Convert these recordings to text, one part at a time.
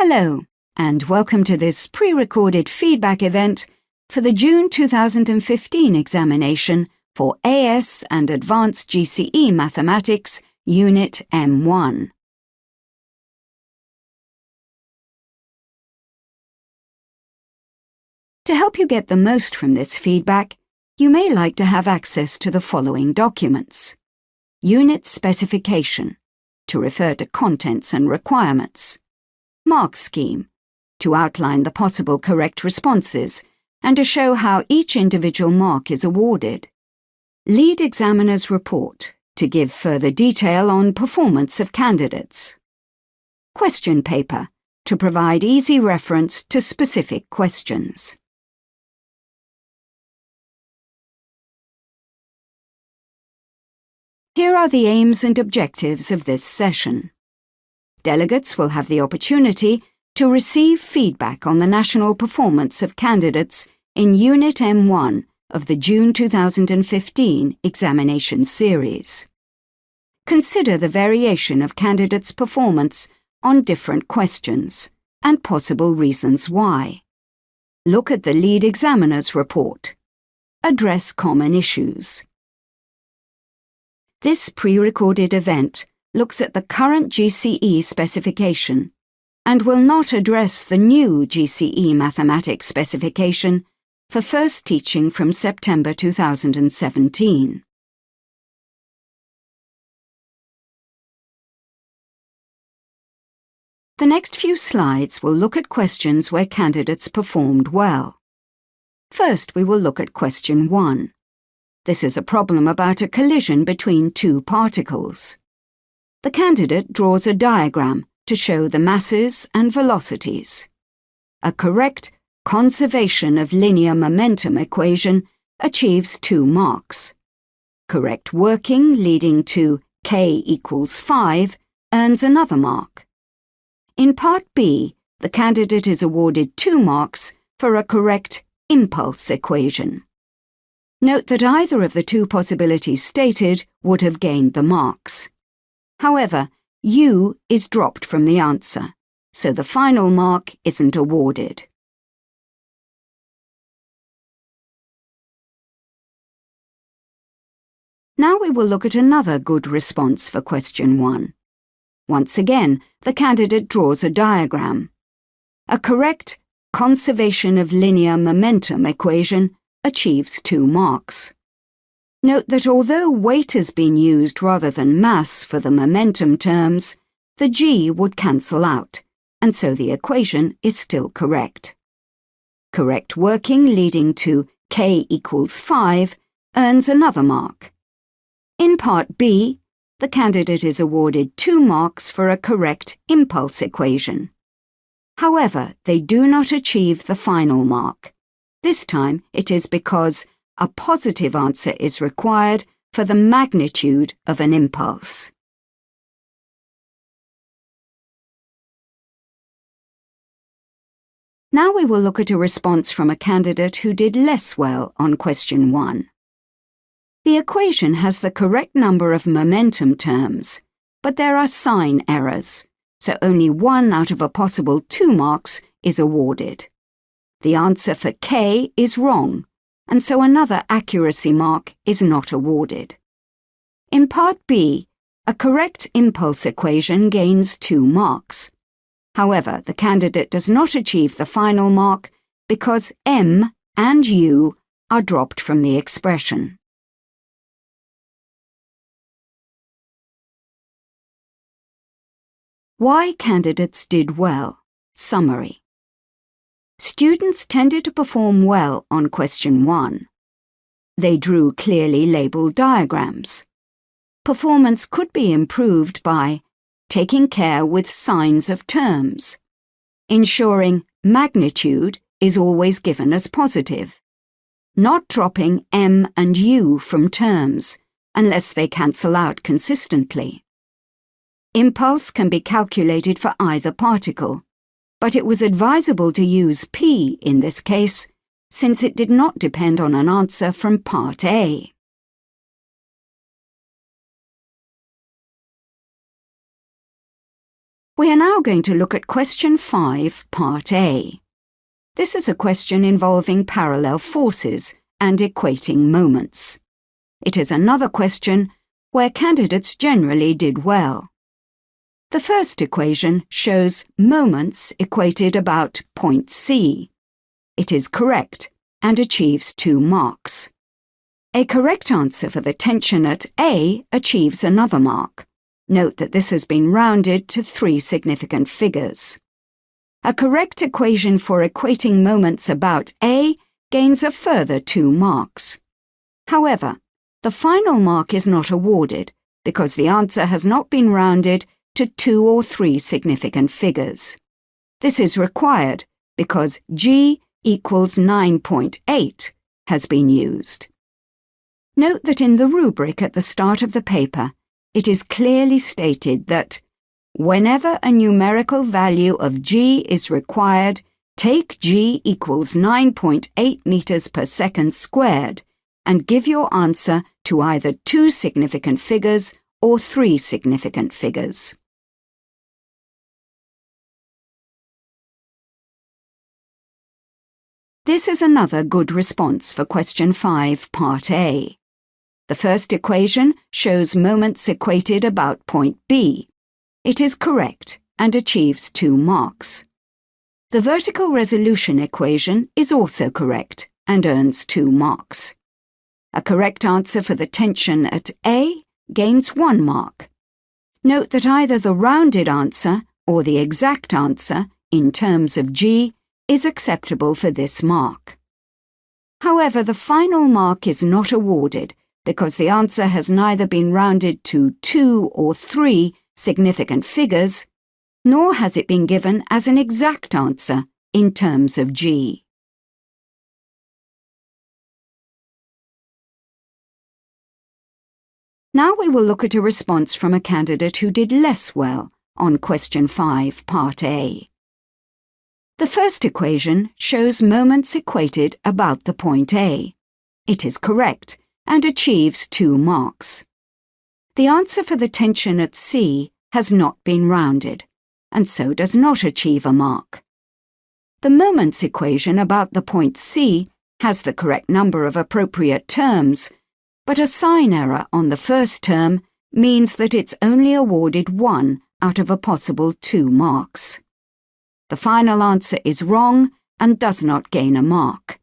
Hello, and welcome to this pre-recorded feedback event for the June 2015 examination for AS and Advanced GCE Mathematics, Unit M1. To help you get the most from this feedback, you may like to have access to the following documents. Unit specification, to refer to contents and requirements. Mark scheme, to outline the possible correct responses and to show how each individual mark is awarded. Lead examiner's report, to give further detail on performance of candidates. Question paper, to provide easy reference to specific questions. Here are the aims and objectives of this session. Delegates will have the opportunity to receive feedback on the national performance of candidates in Unit M1 of the June 2015 examination series. Consider the variation of candidates' performance on different questions and possible reasons why. Look at the lead examiner's report. Address common issues. This pre-recorded event looks at the current GCE specification and will not address the new GCE Mathematics specification for first teaching from September 2017. The next few slides will look at questions where candidates performed well. First, we will look at question 1. This is a problem about a collision between two particles. The candidate draws a diagram to show the masses and velocities. A correct conservation of linear momentum equation achieves 2 marks. Correct working leading to k equals 5 earns another mark. In Part B, the candidate is awarded 2 marks for a correct impulse equation. Note that either of the 2 possibilities stated would have gained the marks. However, U is dropped from the answer, so the final mark isn't awarded. Now we will look at another good response for question 1. Once again, the candidate draws a diagram. A correct conservation of linear momentum equation achieves 2 marks. Note that although weight has been used rather than mass for the momentum terms, the g would cancel out, and so the equation is still correct. Correct working leading to k equals 5 earns another mark. In Part B, the candidate is awarded 2 marks for a correct impulse equation. However, they do not achieve the final mark. This time it is because a positive answer is required for the magnitude of an impulse. Now we will look at a response from a candidate who did less well on question 1. The equation has the correct number of momentum terms, but there are sign errors, so only 1 out of a possible 2 marks is awarded. The answer for k is wrong, and so another accuracy mark is not awarded. In Part B, a correct impulse equation gains 2 marks. However, the candidate does not achieve the final mark because m and u are dropped from the expression. Why candidates did well. Summary. Students tended to perform well on question 1. They drew clearly labelled diagrams. Performance could be improved by taking care with signs of terms, ensuring magnitude is always given as positive, not dropping m and u from terms unless they cancel out consistently. Impulse can be calculated for either particle, but it was advisable to use P in this case, since it did not depend on an answer from Part A. We are now going to look at question 5, part A. This is a question involving parallel forces and equating moments. It is another question where candidates generally did well. The first equation shows moments equated about point C. It is correct and achieves 2 marks. A correct answer for the tension at A achieves another mark. Note that this has been rounded to 3 significant figures. A correct equation for equating moments about A gains a further 2 marks. However, the final mark is not awarded because the answer has not been rounded to 2 or 3 significant figures. This is required because G equals 9.8 has been used. Note that in the rubric at the start of the paper, it is clearly stated that whenever a numerical value of G is required, take G equals 9.8 meters per second squared and give your answer to either 2 significant figures or 3 significant figures. This is another good response for question 5, part A. The first equation shows moments equated about point B. It is correct and achieves 2 marks. The vertical resolution equation is also correct and earns 2 marks. A correct answer for the tension at A gains 1 mark. Note that either the rounded answer or the exact answer in terms of G is acceptable for this mark. However, the final mark is not awarded because the answer has neither been rounded to 2 or 3 significant figures, nor has it been given as an exact answer in terms of G. Now we will look at a response from a candidate who did less well on question 5, part A. The first equation shows moments equated about the point A. It is correct and achieves 2 marks. The answer for the tension at C has not been rounded, and so does not achieve a mark. The moments equation about the point C has the correct number of appropriate terms, but a sign error on the first term means that it's only awarded 1 out of a possible 2 marks. The final answer is wrong and does not gain a mark.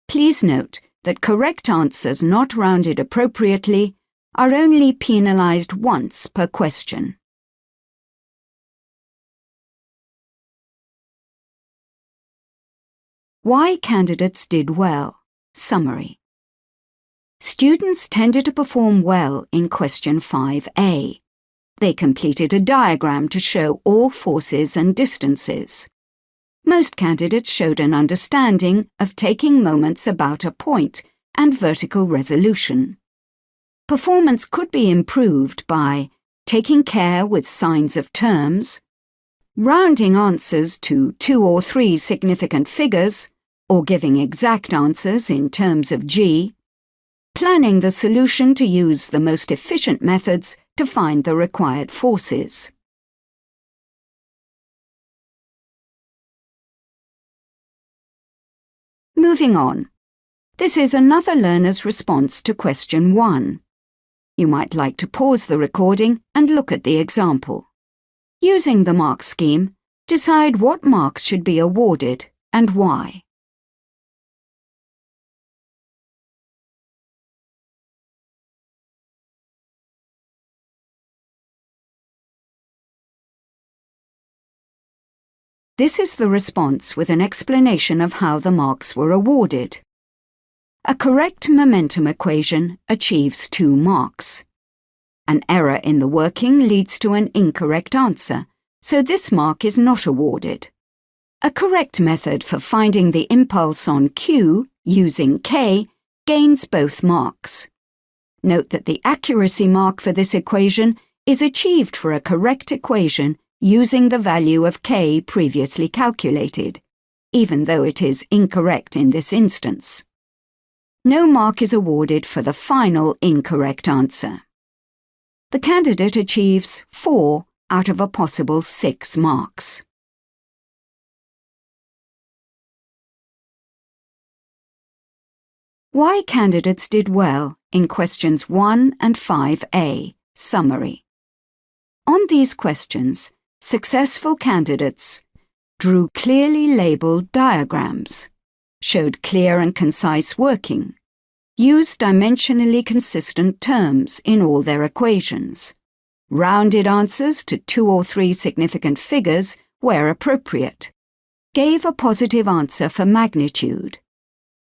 Please note that correct answers not rounded appropriately are only penalized once per question. Why candidates did well. Summary. Students tended to perform well in question 5A. They completed a diagram to show all forces and distances. Most candidates showed an understanding of taking moments about a point and vertical resolution. Performance could be improved by taking care with signs of terms, rounding answers to 2 or 3 significant figures, or giving exact answers in terms of G, planning the solution to use the most efficient methods to find the required forces. Moving on. This is another learner's response to question 1. You might like to pause the recording and look at the example. Using the mark scheme, decide what marks should be awarded and why. This is the response with an explanation of how the marks were awarded. A correct momentum equation achieves 2 marks. An error in the working leads to an incorrect answer, so this mark is not awarded. A correct method for finding the impulse on Q using K gains both marks. Note that the accuracy mark for this equation is achieved for a correct equation using the value of K previously calculated, even though it is incorrect in this instance. No mark is awarded for the final incorrect answer. The candidate achieves 4 out of a possible 6 marks. Why candidates did well in questions 1 and 5A, summary. On these questions, successful candidates drew clearly labelled diagrams, showed clear and concise working, used dimensionally consistent terms in all their equations, rounded answers to 2 or 3 significant figures where appropriate, gave a positive answer for magnitude,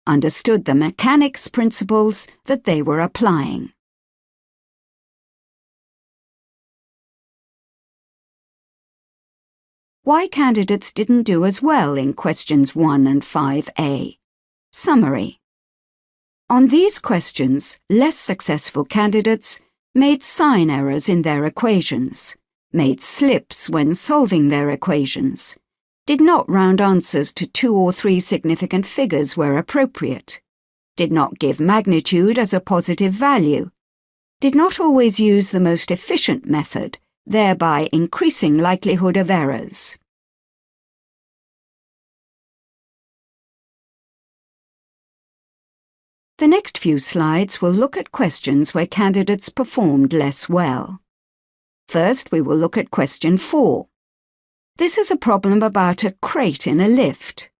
understood the mechanics principles that they were applying. Why candidates didn't do as well in questions 1 and 5A. Summary. On these questions, less successful candidates made sign errors in their equations, made slips when solving their equations, did not round answers to 2 or 3 significant figures where appropriate, did not give magnitude as a positive value, did not always use the most efficient method, thereby increasing likelihood of errors. The next few slides will look at questions where candidates performed less well. First, we will look at question 4. This is a problem about a crate in a lift.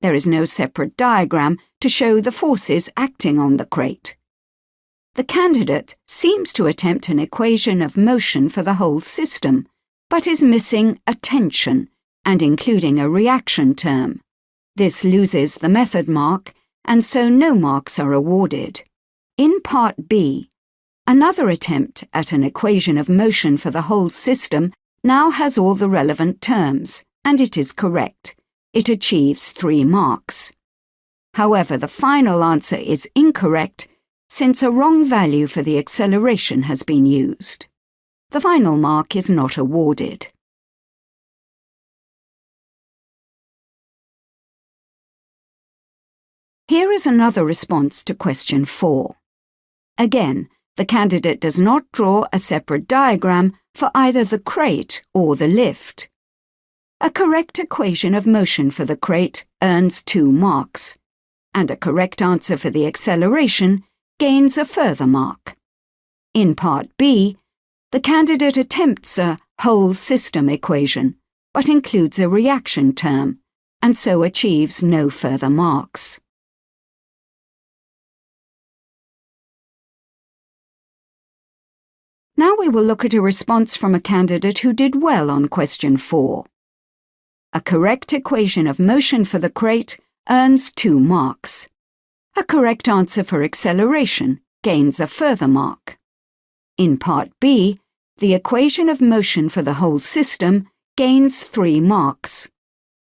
There is no separate diagram to show the forces acting on the crate. The candidate seems to attempt an equation of motion for the whole system, but is missing a tension and including a reaction term. This loses the method mark, and so no marks are awarded. In Part B, another attempt at an equation of motion for the whole system now has all the relevant terms, and it is correct. It achieves 3 marks. However, the final answer is incorrect since a wrong value for the acceleration has been used. The final mark is not awarded. Here is another response to question 4. Again, the candidate does not draw a separate diagram for either the crate or the lift. A correct equation of motion for the crate earns 2 marks, and a correct answer for the acceleration gains a further mark. In Part B, the candidate attempts a whole system equation, but includes a reaction term, and so achieves no further marks. Now we will look at a response from a candidate who did well on question 4. A correct equation of motion for the crate earns 2 marks. A correct answer for acceleration gains a further mark. In Part B, the equation of motion for the whole system gains 3 marks.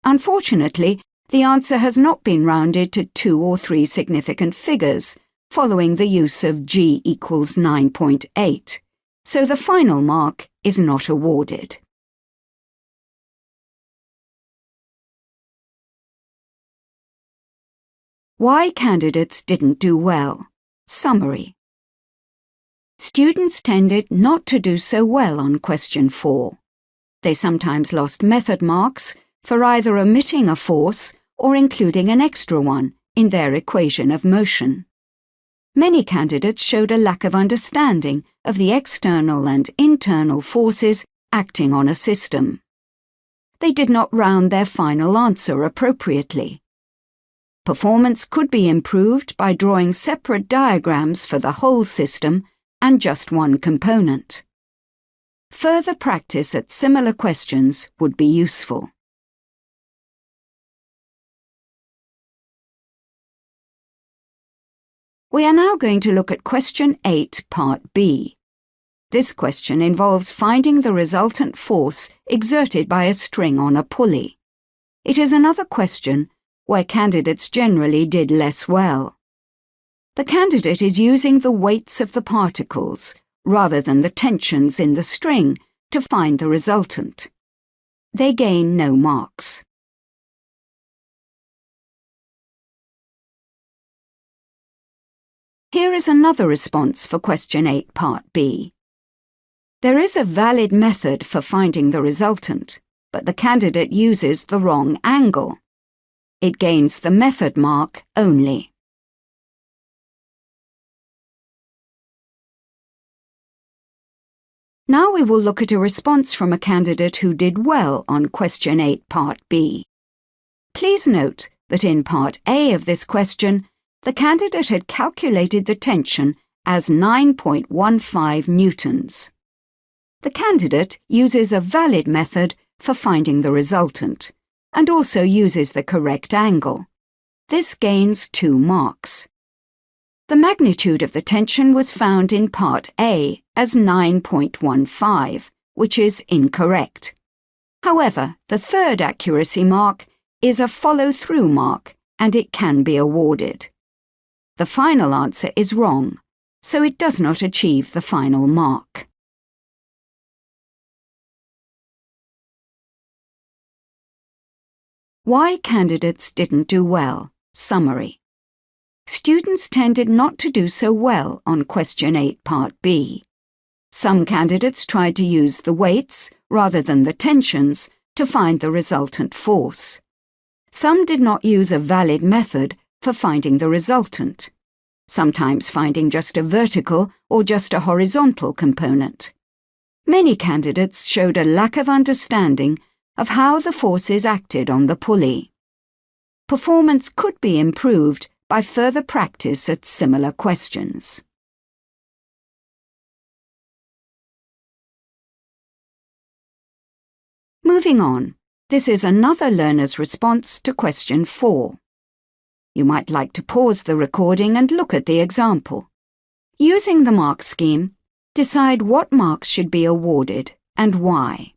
Unfortunately, the answer has not been rounded to 2 or 3 significant figures, following the use of G equals 9.8. So the final mark is not awarded. Why candidates didn't do well. Summary. Students tended not to do so well on question 4. They sometimes lost method marks for either omitting a force or including an extra one in their equation of motion. Many candidates showed a lack of understanding of the external and internal forces acting on a system. They did not round their final answer appropriately. Performance could be improved by drawing separate diagrams for the whole system and just one component. Further practice at similar questions would be useful. We are now going to look at question 8, Part B. This question involves finding the resultant force exerted by a string on a pulley. It is another question where candidates generally did less well. The candidate is using the weights of the particles, rather than the tensions in the string, to find the resultant. They gain no marks. Here is another response for question 8, Part B. There is a valid method for finding the resultant, but the candidate uses the wrong angle. It gains the method mark only. Now we will look at a response from a candidate who did well on Question 8, Part B. Please note that in Part A of this question, the candidate had calculated the tension as 9.15 newtons. The candidate uses a valid method for finding the resultant, and also uses the correct angle. This gains 2 marks. The magnitude of the tension was found in Part A as 9.15, which is incorrect. However, the third accuracy mark is a follow-through mark, and it can be awarded. The final answer is wrong, so it does not achieve the final mark. Why candidates didn't do well. Summary. Students tended not to do so well on Question 8, Part B. Some candidates tried to use the weights, rather than the tensions, to find the resultant force. Some did not use a valid method for finding the resultant, sometimes finding just a vertical or just a horizontal component. Many candidates showed a lack of understanding of how the forces acted on the pulley. Performance could be improved by further practice at similar questions. Moving on, this is another learner's response to Question 4. You might like to pause the recording and look at the example. Using the mark scheme, decide what marks should be awarded and why.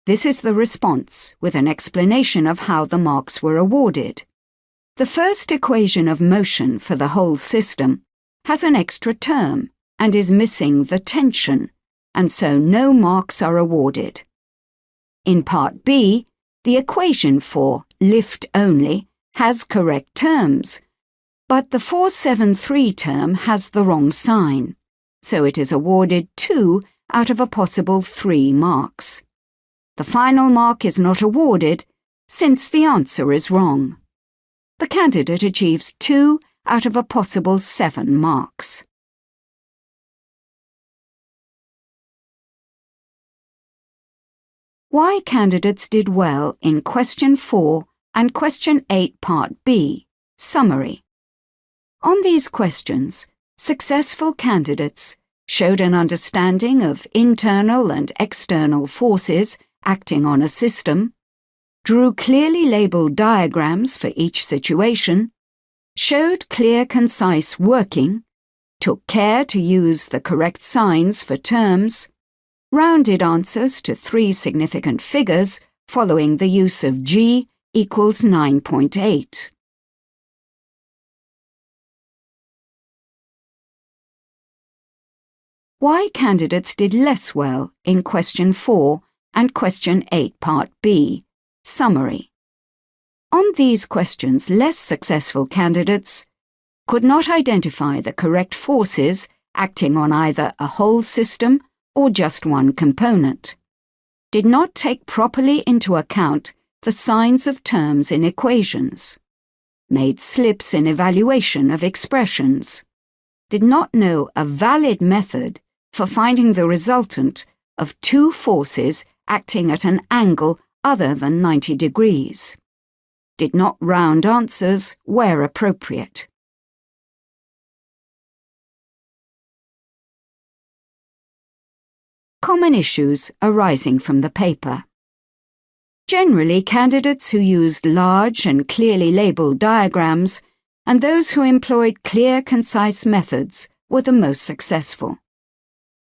This is the response, with an explanation of how the marks were awarded. The first equation of motion for the whole system has an extra term and is missing the tension, and so no marks are awarded. In Part B, the equation for lift only has correct terms, but the 473 term has the wrong sign, so it is awarded 2 out of a possible 3 marks. The final mark is not awarded since the answer is wrong. The candidate achieves 2 out of a possible 7 marks. Why candidates did well in Question 4 and Question 8 Part B. Summary. On these questions, successful candidates showed an understanding of internal and external forces acting on a system, drew clearly labelled diagrams for each situation, showed clear, concise working, took care to use the correct signs for terms, rounded answers to 3 significant figures following the use of G equals 9.8. Why candidates did less well in Question 4 and Question 8 Part B. Summary. On these questions, less successful candidates could not identify the correct forces acting on either a whole system or just one component, did not take properly into account the signs of terms in equations, made slips in evaluation of expressions, did not know a valid method for finding the resultant of 2 forces acting at an angle other than 90 degrees, did not round answers where appropriate. Common issues arising from the paper. Generally, candidates who used large and clearly labelled diagrams and those who employed clear, concise methods were the most successful.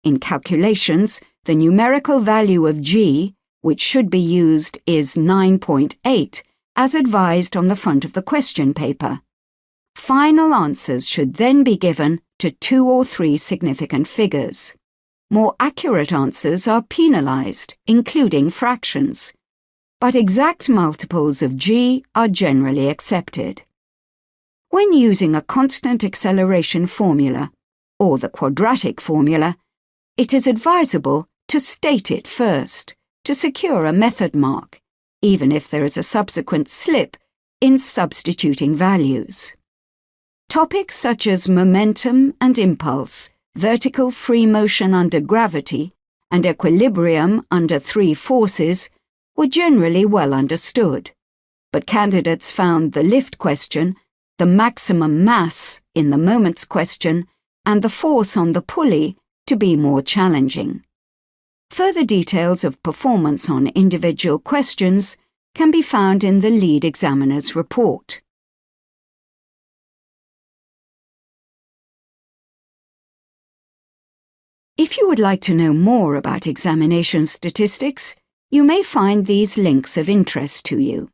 In calculations, the numerical value of G, which should be used, is 9.8, as advised on the front of the question paper. Final answers should then be given to 2 or 3 significant figures. More accurate answers are penalised, including fractions. but exact multiples of g are generally accepted. When using a constant acceleration formula, or the quadratic formula, it is advisable to state it first to secure a method mark, even if there is a subsequent slip in substituting values. Topics such as momentum and impulse, vertical free motion under gravity, and equilibrium under three forces were generally well understood, but candidates found the lift question, the maximum mass in the moments question, and the force on the pulley to be more challenging. Further details of performance on individual questions can be found in the lead examiner's report. If you would like to know more about examination statistics, you may find these links of interest to you.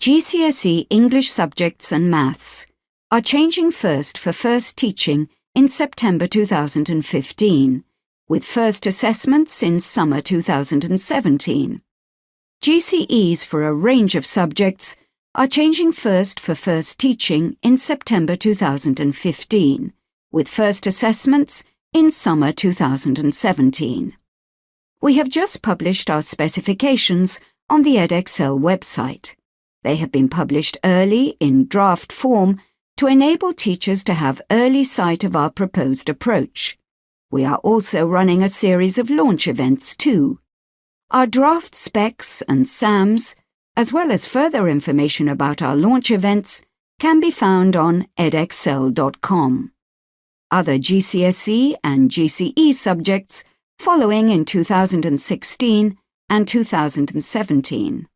GCSE English subjects and maths are changing first for first teaching in September 2015, with first assessments in summer 2017. GCEs for a range of subjects are changing first for first teaching in September 2015, with first assessments in summer 2017. We have just published our specifications on the Edexcel website. They have been published early in draft form to enable teachers to have early sight of our proposed approach. We are also running a series of launch events too. Our draft specs and SAMs, as well as further information about our launch events, can be found on edexcel.com. Other GCSE and GCE subjects following in 2016 and 2017.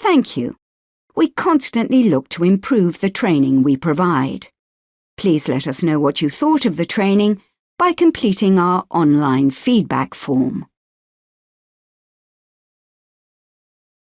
Thank you. We constantly look to improve the training we provide. Please let us know what you thought of the training by completing our online feedback form.